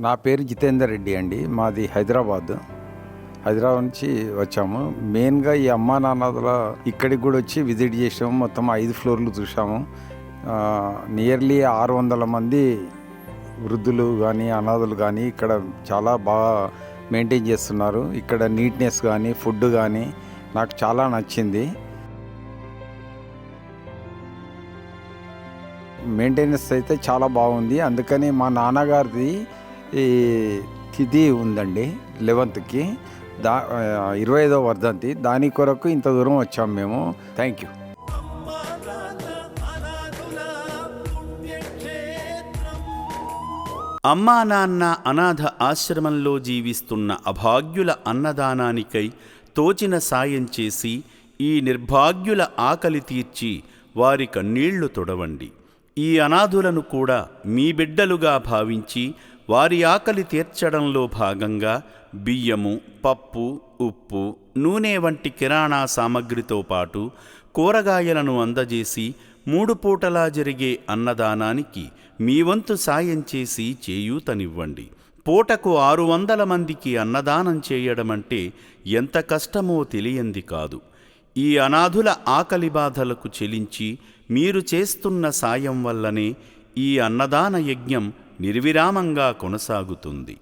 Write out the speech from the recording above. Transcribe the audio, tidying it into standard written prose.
నా పేరు జితేందర్ రెడ్డి అండి. మాది హైదరాబాద్ నుంచి వచ్చాము. మెయిన్గా ఈ అమ్మా నాన్నల ఇక్కడికి కూడా వచ్చి విజిట్ చేసాము. మొత్తం 5 ఫ్లోర్లు చూసాము. నియర్లీ 600 మంది వృద్ధులు కానీ అనాథులు కానీ ఇక్కడ చాలా బాగా మెయింటైన్ చేస్తున్నారు. ఇక్కడ నీట్నెస్ కానీ ఫుడ్ కానీ నాకు చాలా నచ్చింది. మెయింటెనెన్స్ అయితే చాలా బాగుంది. అందుకని మా నాన్నగారిది ఈ తిథి ఉందండి 11కి 25వ వర్ధంతి. దాని కొరకు ఇంత దూరం వచ్చాము మేము. Thank you. అమ్మా నాన్న అనాథ ఆశ్రమంలో జీవిస్తున్న అభాగ్యుల అన్నదానానికై తోచిన సాయం చేసి ఈ నిర్భాగ్యుల ఆకలి తీర్చి వారి కన్నీళ్లు తొడవండి. ఈ అనాథులను కూడా మీ బిడ్డలుగా భావించి వారి ఆకలి తీర్చడంలో భాగంగా బియ్యము, పప్పు, ఉప్పు, నూనె వంటి కిరాణా సామగ్రితో పాటు కూరగాయలను అందజేసి 3 పూటలా జరిగే అన్నదానానికి మీ వంతు సాయం చేసి చేయూతనివ్వండి. పూటకు 600 మందికి అన్నదానం చేయడమంటే ఎంత కష్టమో తెలియంది కాదు. ఈ అనాథుల ఆకలి బాధలకు చెలించి మీరు చేస్తున్న సాయం వల్లనే ఈ అన్నదాన యజ్ఞం నిర్విరామంగా కొనసాగుతుంది.